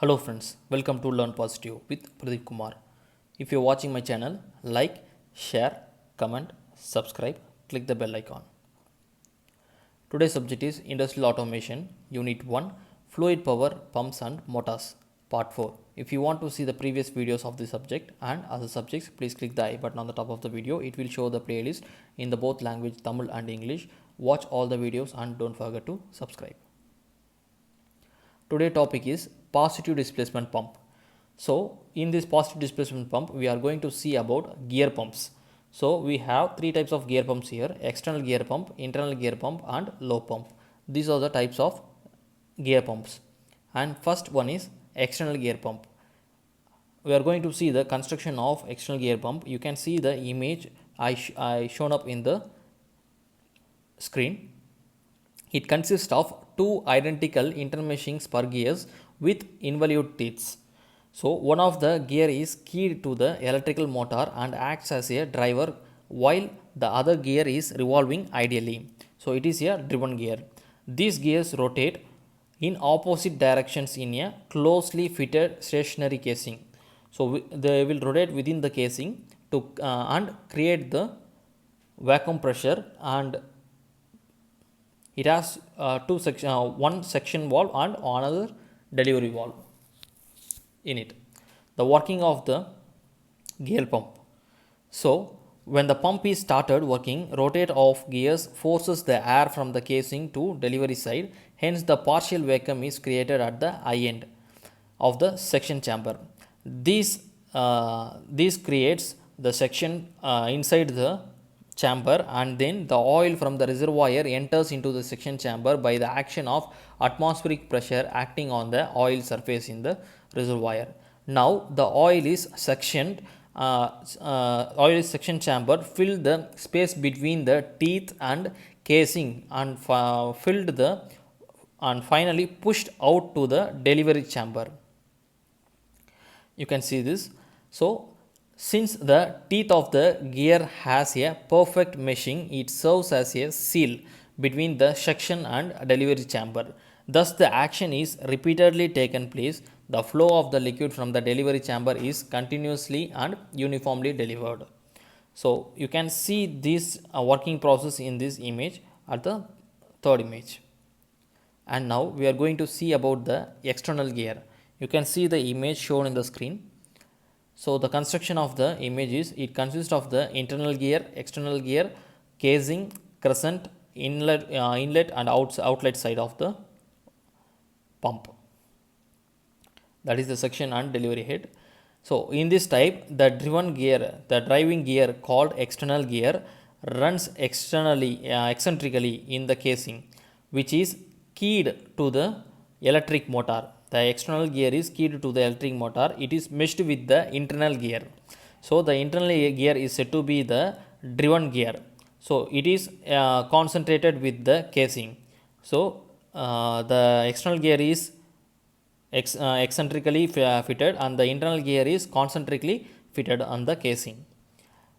Hello friends, welcome to Learn Positive with Pradeep Kumar. If you're watching my channel, like, share, comment, subscribe, click the bell icon. Today's subject is Industrial Automation, Unit 1, Fluid Power, Pumps and Motors, Part 4. If you want to see the previous videos of this subject and other subjects, please click the I button on the top of the video. It will show the playlist in the both language Tamil and English. Watch all the videos and don't forget to subscribe. Today topic is positive displacement pump. So in this positive displacement pump we are going to see about gear pumps. So we have three types of gear pumps here: external gear pump, internal gear pump and low pump. These are the types of gear pumps. And first one is external gear pump. We are going to see the construction of external gear pump. You can see the image I shown up in the screen. It consists of two identical intermeshing spur gears with involute teeths. So one of the gear is keyed to the electrical motor and acts as a driver while the other gear is revolving ideally. So it is a driven gear. These gears rotate in opposite directions in a closely fitted stationary casing. So they will rotate within the casing to and create the vacuum pressure, and it has one section valve and another delivery valve in it. The working of the gear pump. So when the pump is started working, rotate of gears forces the air from the casing to delivery side. Hence the partial vacuum is created at the eye end of the suction chamber. This creates the section inside the chamber, and then the oil from the reservoir enters into the suction chamber by the action of atmospheric pressure acting on the oil surface in the reservoir. Now the oil is suctioned. Suction chamber filled the space between the teeth and casing and filled the and finally pushed out to the delivery chamber. You can see this. So since the teeth of the gear has a perfect meshing, it serves as a seal between the suction and delivery chamber. Thus the action is repeatedly taken place. The flow of the liquid from the delivery chamber is continuously and uniformly delivered. So you can see this working process in this image at the third image. And now we are going to see about the external gear. You can see the image shown in the screen. So the construction of the image is, it consists of the internal gear, external gear, casing, crescent, inlet and outlet side of the pump. That is the suction and delivery head. So in this type, the driving gear called external gear runs eccentrically in the casing, which is keyed to the electric motor. The external gear is keyed to the electric motor. It is meshed with the internal gear. So the internal gear is said to be the driven gear. So it is concentrated with the casing. So the external gear is eccentrically fitted and the internal gear is concentrically fitted on the casing.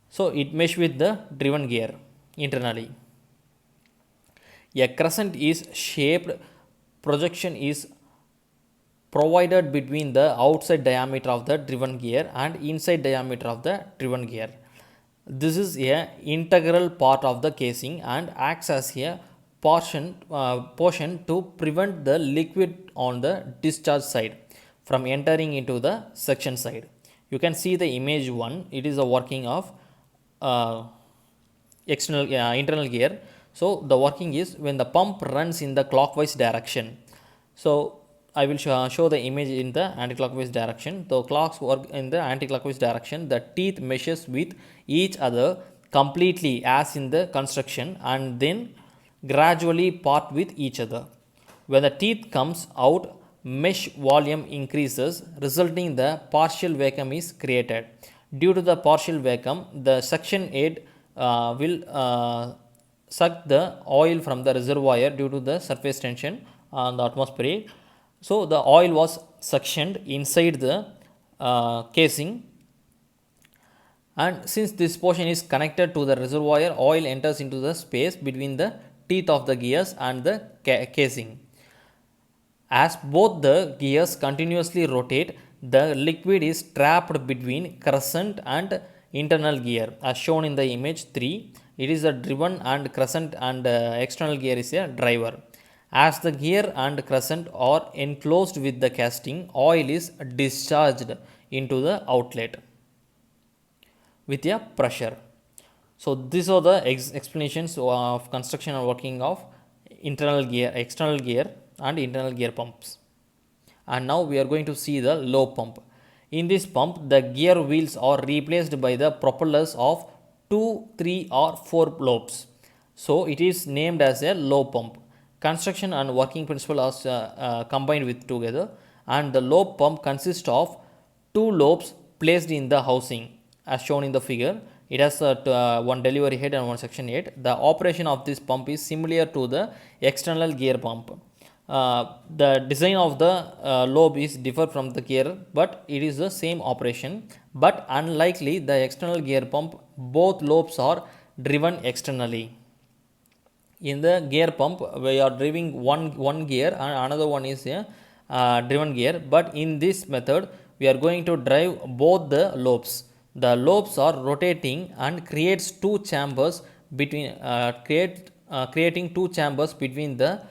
So it mesh with the driven gear internally. A crescent is shaped. Projection is provided between the outside diameter of the driven gear and inside diameter of the driven gear. This is a integral part of the casing and acts as a portion to prevent the liquid on the discharge side from entering into the suction side. You can see the image 1. It is a working of internal gear. So the working is when the pump runs in the clockwise direction. So I will show the image in the anti-clockwise direction. The clocks work in the anti-clockwise direction. The teeth meshes with each other completely as in the construction and then gradually part with each other. When the teeth comes out, mesh volume increases, resulting the partial vacuum is created. Due to the partial vacuum, the suction head will suck the oil from the reservoir due to the surface tension on the atmosphere. So the oil was suctioned inside the casing, and since this portion is connected to the reservoir, oil enters into the space between the teeth of the gears and the casing. As both the gears continuously rotate, the liquid is trapped between crescent and internal gear as shown in the image 3. It is a driven and crescent and external gear is a driver. As the gear and crescent are enclosed with the casting, oil is discharged into the outlet with a pressure. So these are the explanations of construction and working of internal gear, external gear and internal gear pumps. And now we are going to see the low pump. In this pump, the gear wheels are replaced by the propellers of 2, 3 or 4 lobes. So it is named as a low pump. Construction and working principle are combined with together, and the lobe pump consists of 2 lobes placed in the housing as shown in the figure. It has one delivery head and one section head. The operation of this pump is similar to the external gear pump. The design of the lobe is different from the gear, but it is the same operation. But unlikely the external gear pump, both lobes are driven externally. In the gear pump, we are driving one gear and another one is a driven gear. But in this method, we are going to drive both the lobes. The lobes are rotating and creates two chambers between creating two chambers between the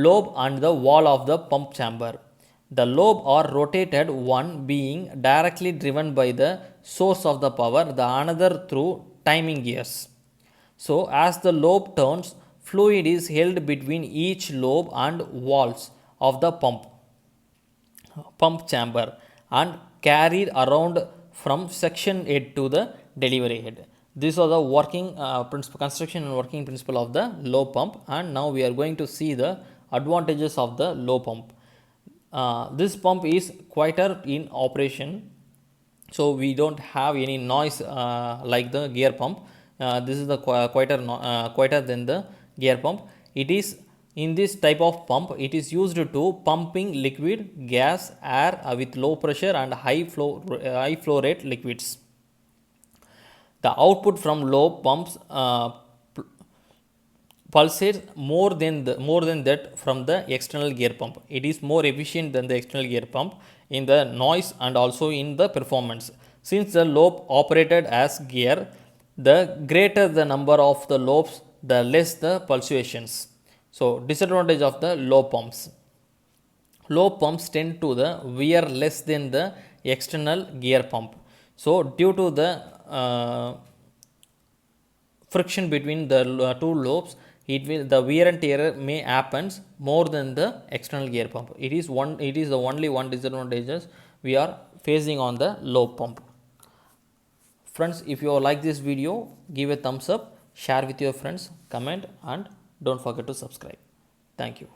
lobe and the wall of the pump chamber. The lobe are rotated, one being directly driven by the source of the power, the another through timing gears. So as the lobe turns, fluid is held between each lobe and walls of the pump chamber and carried around from section head to the delivery head. These are the working construction and working principle of the low pump. And now we are going to see the advantages of the low pump. This pump is quieter in operation, so we don't have any noise like the gear pump. This is the quieter than the gear pump. It is in this type of pump, it is used to pumping liquid, gas, air with low pressure and high flow rate liquids. The output from low pumps pulsates more than that from the external gear pump. It is more efficient than the external gear pump in the noise and also in the performance. Since the lobe operated as gear, the greater the number of the lobes, the less the pulsations. So disadvantage of the low pumps. Low pumps tend to the wear less than the external gear pump. So due to the friction between the two lobes, the wear and tear may happens more than the external gear pump. It is the only one disadvantages we are facing on the low pump. Friends, if you like this video, give a thumbs up, share with your friends, comment and don't forget to subscribe. Thank you.